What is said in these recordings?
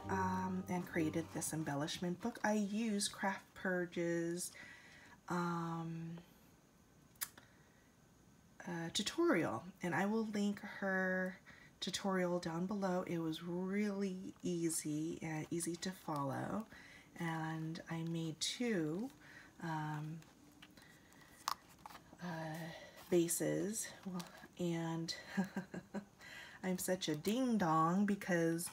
and created this embellishment book. I use Craft Purge's tutorial, and I will link her tutorial down below. It was really easy and easy to follow, and I made two bases. Well, and I'm such a ding-dong because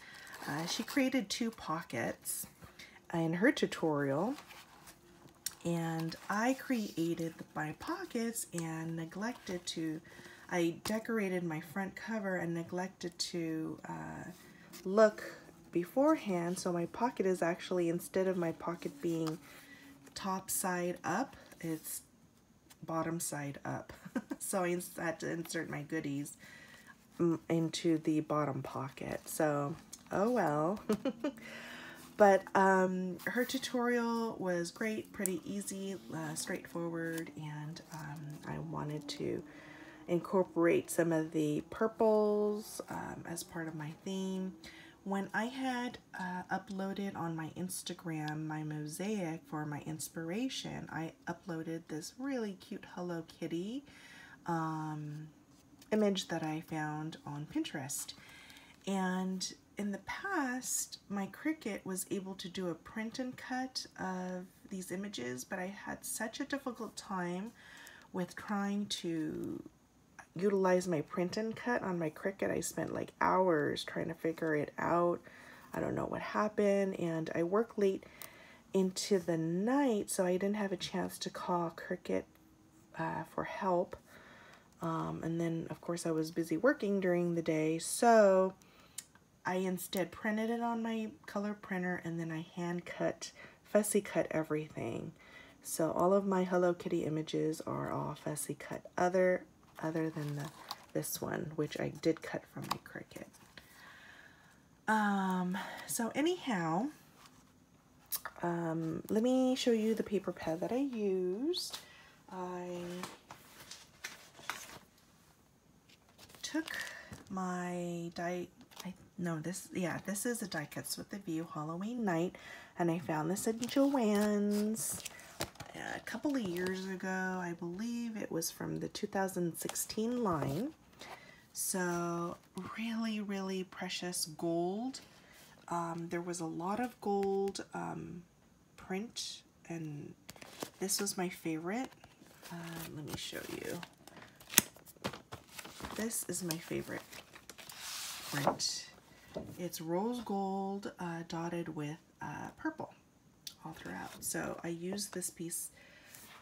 she created two pockets in her tutorial, and I created my pockets and neglected to, I decorated my front cover and neglected to look beforehand. So my pocket is actually, instead of my pocket being top side up, it's bottom side up. So I had to insert my goodies into the bottom pocket. So, oh well. But her tutorial was great, pretty easy, straightforward, and I wanted to incorporate some of the purples as part of my theme. When I had uploaded on my Instagram my mosaic for my inspiration, I uploaded this really cute Hello Kitty image that I found on Pinterest. And in the past, my Cricut was able to do a print and cut of these images, but I had such a difficult time with trying to utilize my print and cut on my Cricut. I spent like hours trying to figure it out. I don't know what happened, and I worked late into the night, so I didn't have a chance to call Cricut for help. And then, of course, I was busy working during the day, so I instead printed it on my color printer, and then I hand cut, fussy cut everything. So all of my Hello Kitty images are all fussy cut, other than this one, which I did cut from my Cricut. So anyhow, let me show you the paper pad that I used. I took my this is a die cuts with the view Halloween night, and I found this at Joann's a couple of years ago. I believe it was from the 2016 line. So really precious gold. There was a lot of gold print, and this was my favorite. Let me show you. This is my favorite print. It's rose gold dotted with purple all throughout. So I used this piece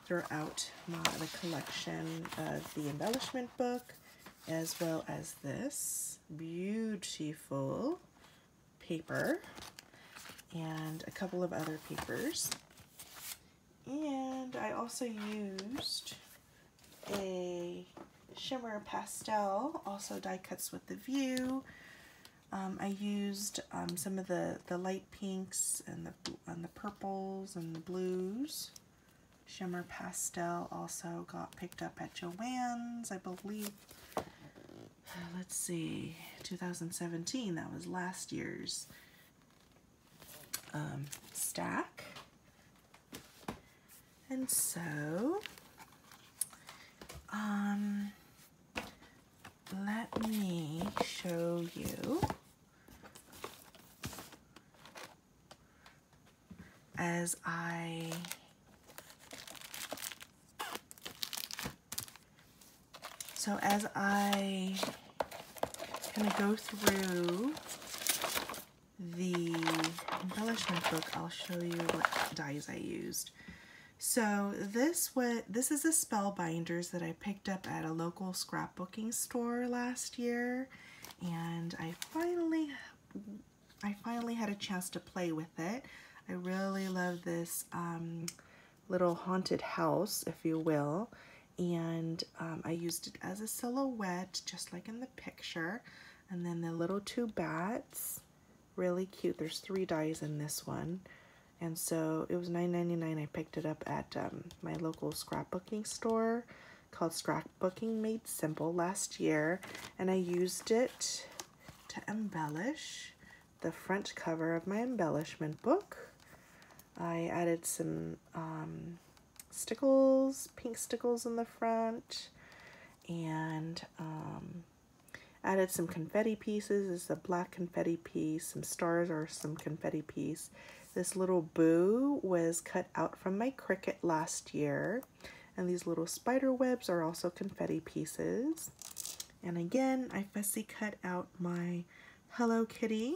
throughout the collection of the embellishment book, as well as this beautiful paper and a couple of other papers. And I also used a shimmer pastel, also die cuts with the view. I used some of the light pinks and the purples and the blues. Shimmer pastel also got picked up at Joann's, I believe. Let's see, 2017. That was last year's stack. And so, let me show you as I kind of go through the embellishment book, I'll show you what dies I used. So this is the Spellbinders that I picked up at a local scrapbooking store last year, and I finally had a chance to play with it. I really love this little haunted house, if you will, and I used it as a silhouette, just like in the picture. And then the little two bats, really cute. There's 3 dies in this one. And so it was $9.99. I picked it up at my local scrapbooking store called Scrapbooking Made Simple last year. And I used it to embellish the front cover of my embellishment book. I added some stickles, pink stickles in the front, and added some confetti pieces. This is a black confetti piece, some stars are some confetti piece. This little boo was cut out from my Cricut last year, and these little spider webs are also confetti pieces. And again, I fussy cut out my Hello Kitty,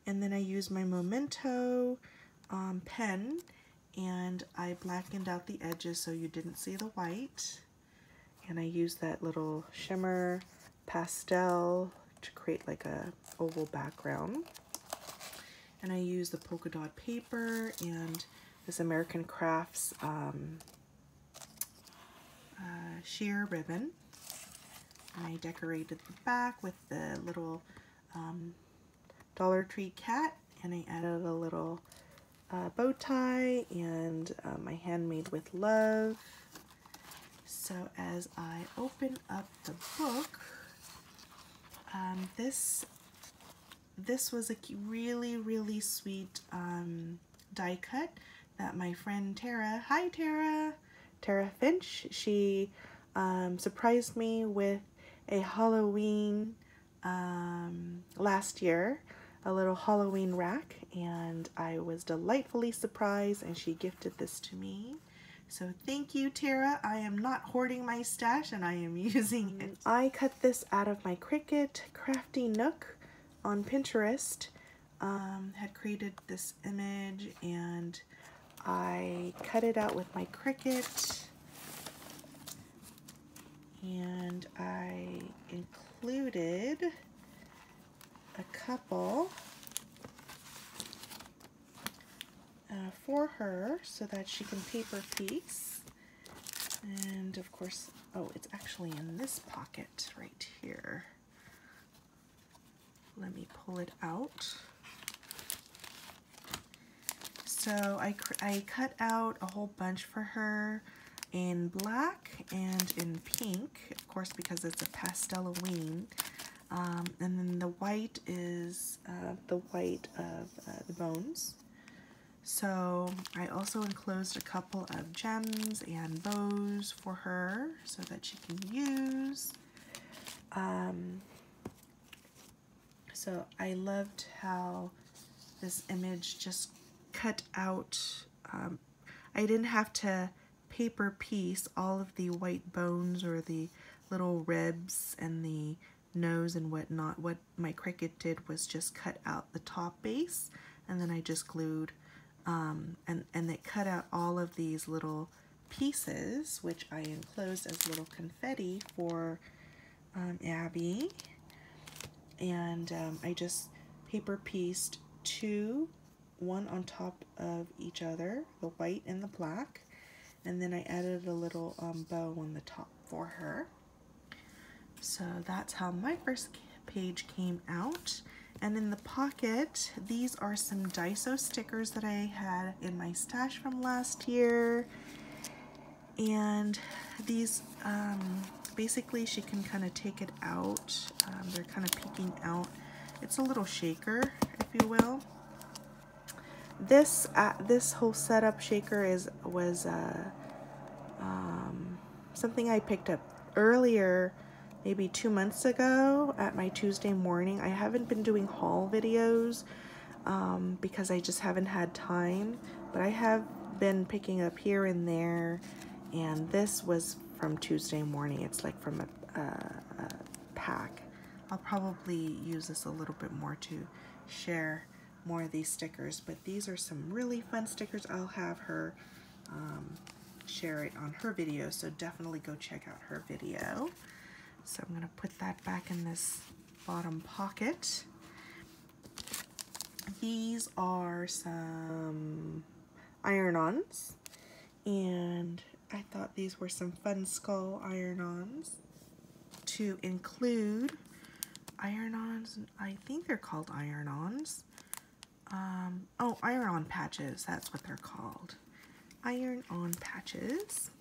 and then I used my Memento pen, and I blackened out the edges so you didn't see the white. And I used that little shimmer pastel to create like a oval background. And I used the polka dot paper and this American Crafts sheer ribbon. And I decorated the back with the little Dollar Tree cat, and I added a little bow tie and my handmade with love. So as I open up the book, this was a really sweet die cut that my friend Tara, hi Tara Finch, she surprised me with a Halloween last year, a little Halloween rack, and I was delightfully surprised, and she gifted this to me. So thank you, Tara. I am not hoarding my stash, and I am using it. I cut this out of my Cricut Crafty Nook on Pinterest. Had created this image, and I cut it out with my Cricut, and I included a couple for her so that she can paper piece. And of course, oh, it's actually in this pocket right here. Let me pull it out. So I cut out a whole bunch for her in black and in pink, of course, because it's a Pastelloween. And then the white is the white of the bones. So I also enclosed a couple of gems and bows for her so that she can use. So I loved how this image just cut out. I didn't have to paper piece all of the white bones or the little ribs and the nose and whatnot. What my Cricut did was just cut out the top base, and then I just glued and it cut out all of these little pieces, which I enclosed as little confetti for Abby. And I just paper pieced two, one on top of each other, the white and the black, and then I added a little bow on the top for her. So that's how my first page came out. And in the pocket, these are some Daiso stickers that I had in my stash from last year. And these, basically she can kind of take it out. They're kind of peeking out. It's a little shaker, if you will. This whole setup shaker was something I picked up earlier, maybe 2 months ago at my Tuesday morning. I haven't been doing haul videos because I just haven't had time, but I have been picking up here and there, and this was from Tuesday morning. It's like from a pack. I'll probably use this a little bit more to share more of these stickers, but these are some really fun stickers. I'll have her share it on her video, so definitely go check out her video. So I'm going to put that back in this bottom pocket. These are some iron-ons, and I thought these were some fun skull iron-ons to include. Iron-ons, I think they're called iron-ons. Oh, iron-on patches, that's what they're called. Iron-on patches.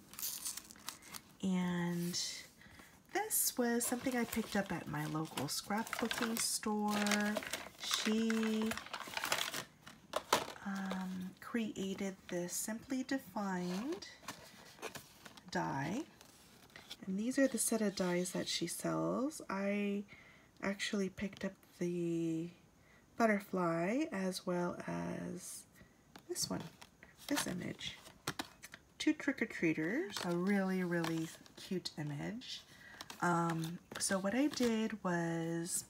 And this was something I picked up at my local scrapbooking store. She created this Simply Defined die. And these are the set of dies that she sells. I actually picked up the butterfly as well as this one, this image. Two trick-or-treaters, a really, really cute image. So what I did was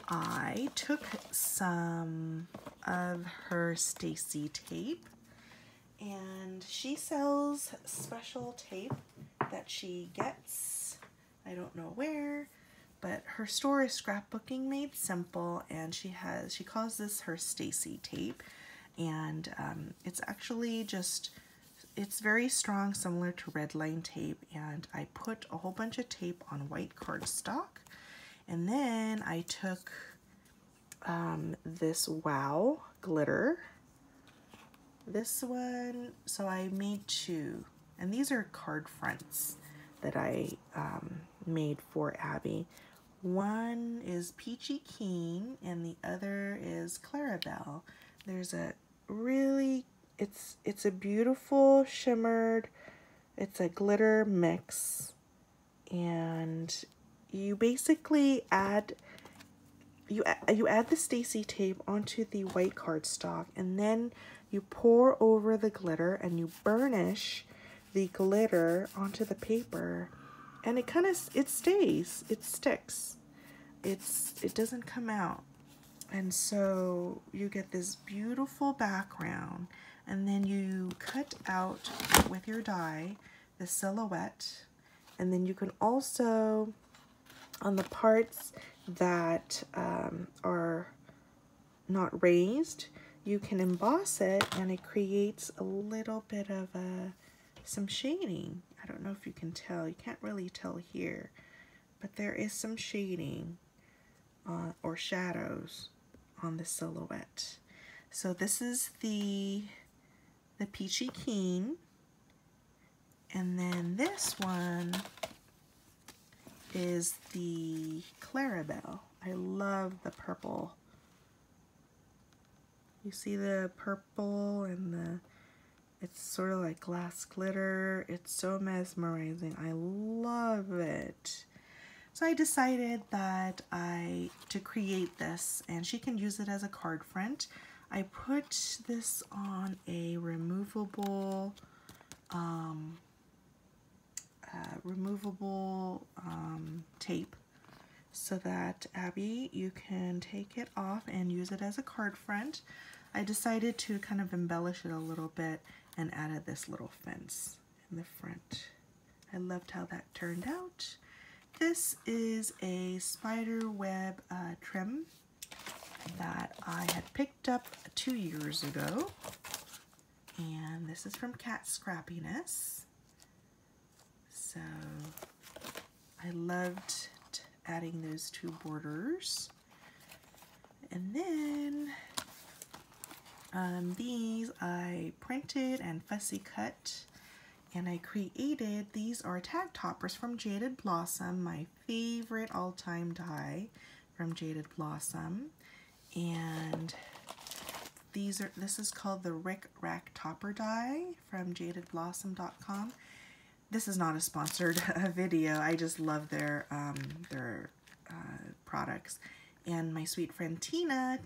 I took some of her Stacy tape, and she sells special tape that she gets, I don't know where, but her store is Scrapbooking Made Simple, and she calls this her Stacy tape, and it's actually just, it's very strong, similar to red line tape, and I put a whole bunch of tape on white cardstock, and then I took this Wow glitter, this one, so I made two, and these are card fronts that I made for Abby. One is Peachy Keen and the other is Clarabelle. There's a really, it's a beautiful shimmered, it's a glitter mix, and you basically add you add the Stacy tape onto the white cardstock, and then you pour over the glitter and you burnish the glitter onto the paper, and it kind of, it stays, it sticks, it doesn't come out, and so you get this beautiful background, and then you cut out with your die the silhouette, and then you can also, on the parts that are not raised, you can emboss it, and it creates a little bit of some shading. I don't know if you can tell, you can't really tell here, but there is some shading or shadows on the silhouette. So this is the Peachy Keen, and then this one is the Clarabelle. I love the purple. You see the purple and it's sort of like glass glitter. It's so mesmerizing. I love it. So I decided that to create this, and she can use it as a card front. I put this on a removable tape, so that Abby, you can take it off and use it as a card front. I decided to kind of embellish it a little bit and added this little fence in the front. I loved how that turned out. This is a spider web trim that I had picked up 2 years ago, and this is from Cat Scrappiness. So I loved adding those two borders. And then these I printed and fussy cut, and I created, these are tag toppers from Jaded Blossom, my favorite all-time die from Jaded Blossom. And this is called the Rick Rack Topper die from jadedblossom.com. This is not a sponsored video. I just love their products. And my sweet friend Tina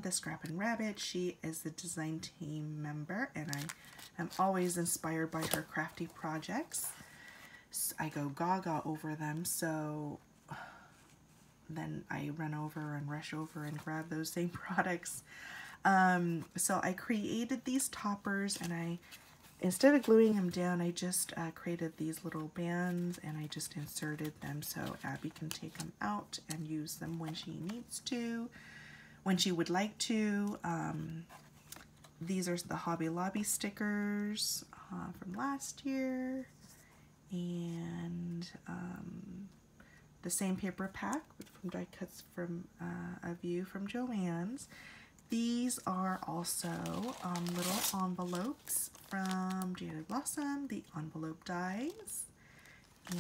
the Scrappin' Rabbit, she is the design team member, and I am always inspired by her crafty projects. I go gaga over them, so then I run over and rush over and grab those same products. So I created these toppers, and instead of gluing them down, I just created these little bands, and I just inserted them so Abby can take them out and use them when she needs to, when she would like to. These are the Hobby Lobby stickers from last year, and the same paper pack from die cuts from a view from Joann's. These are also little envelopes from Jaded Blossom, the envelope dies,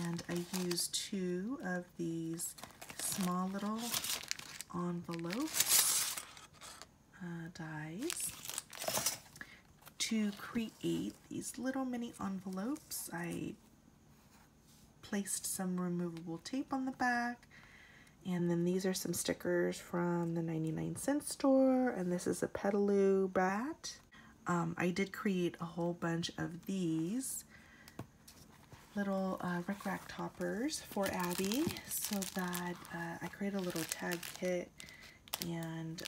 and I used 2 of these small little envelope dies to create these little mini envelopes. I placed some removable tape on the back, and then these are some stickers from the 99-cent store, and this is a Pastelloween bat. I did create a whole bunch of these little rickrack toppers for Abby, so that I created a little tag kit and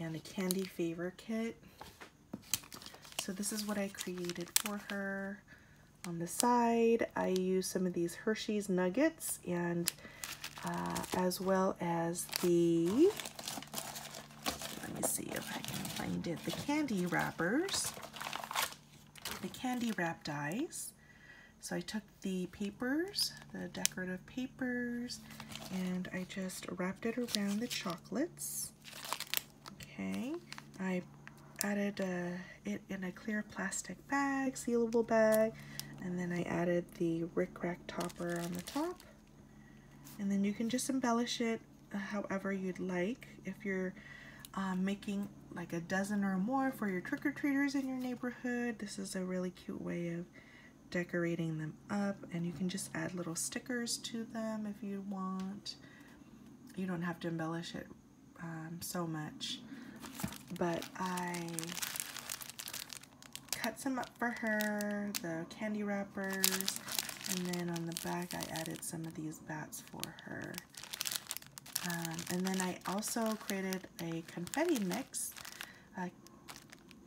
a candy favor kit. So this is what I created for her. On the side, I used some of these Hershey's nuggets, and as well as the, let me see if I can find it, the candy wrappers, the candy wrap dies. So I took the papers, the decorative papers, and I just wrapped it around the chocolates. Okay, I added it in a clear plastic bag, sealable bag, and then I added the rickrack topper on the top. And then you can just embellish it however you'd like. If you're making like a dozen or more for your trick-or-treaters in your neighborhood, this is a really cute way of decorating them up. And you can just add little stickers to them if you want. You don't have to embellish it so much. But I cut some up for her, the candy wrappers, and then on the back I added some of these bats for her. And then I also created a confetti mix.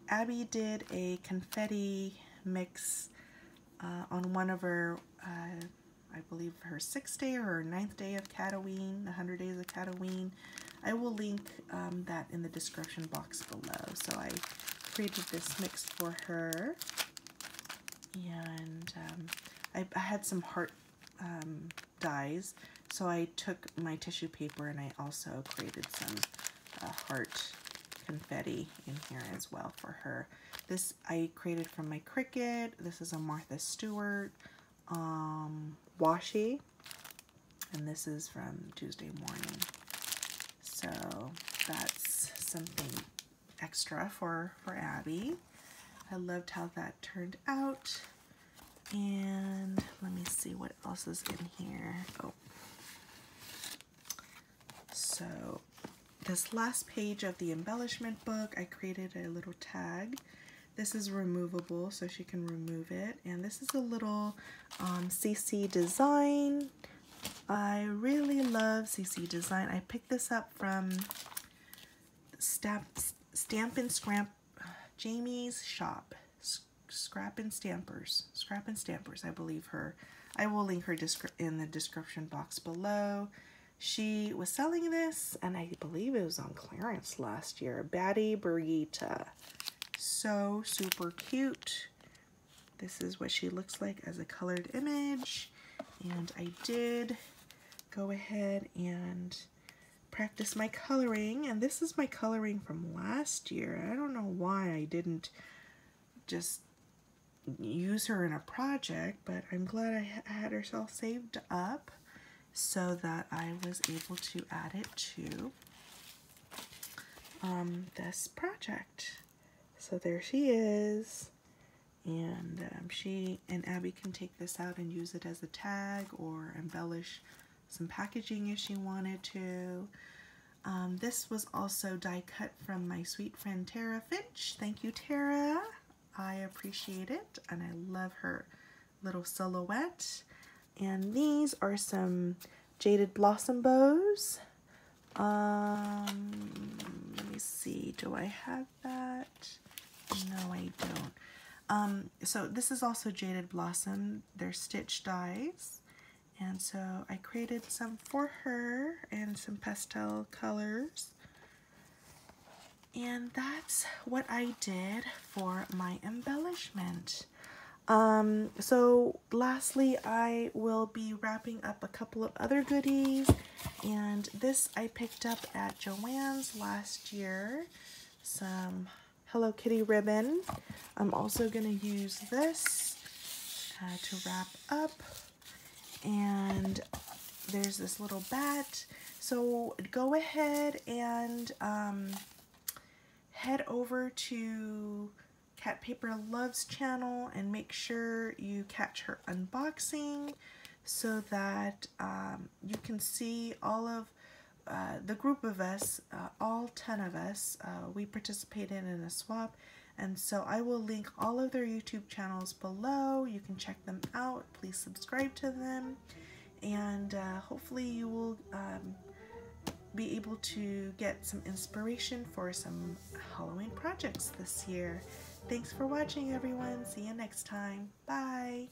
Abby did a confetti mix on one of her, I believe her 6th day or her 9th day of Pastelloween, 100 days of Pastelloween. I will link that in the description box below. So I created this mix for her, and I had some heart dies, so I took my tissue paper and I also created some heart confetti in here as well for her. This I created from my Cricut. This is a Martha Stewart washi, and this is from Tuesday morning. So that's something extra for Abby. I loved how that turned out. And let me see what else is in here. Oh, so this last page of the embellishment book, I created a little tag. This is removable, so she can remove it. And this is a little CC design. I really love CC design. I picked this up from Stamp and Scramp, Jamie's shop. Scrap and Stampers, I believe her. I will link her in the description box below. She was selling this, and I believe it was on clearance last year. Batty Burrita. So super cute. This is what she looks like as a colored image. And I did go ahead and practice my coloring. And this is my coloring from last year. I don't know why I didn't just use her in a project, but I'm glad I had her all saved up so that I was able to add it to this project. So there she is, and she and Abby can take this out and use it as a tag or embellish some packaging if she wanted to. This was also die cut from my sweet friend Tara Finch. Thank you, Tara. I appreciate it, and I love her little silhouette. And these are some Jaded Blossom bows. Let me see, do I have that? No, I don't. So this is also Jaded Blossom. They're stitch dies. And so I created some for her and some pastel colors. And that's what I did for my embellishment. So lastly, I will be wrapping up a couple of other goodies, and this I picked up at Joann's last year, some Hello Kitty ribbon. I'm also going to use this to wrap up, and there's this little bat. So go ahead and head over to Cat Paper Love's channel and make sure you catch her unboxing so that you can see all of the group of us, all 10 of us. We participated in a swap, and so I will link all of their YouTube channels below. You can check them out. Please subscribe to them, and hopefully you will be able to get some inspiration for some Halloween projects this year. Thanks for watching, everyone. See you next time. Bye.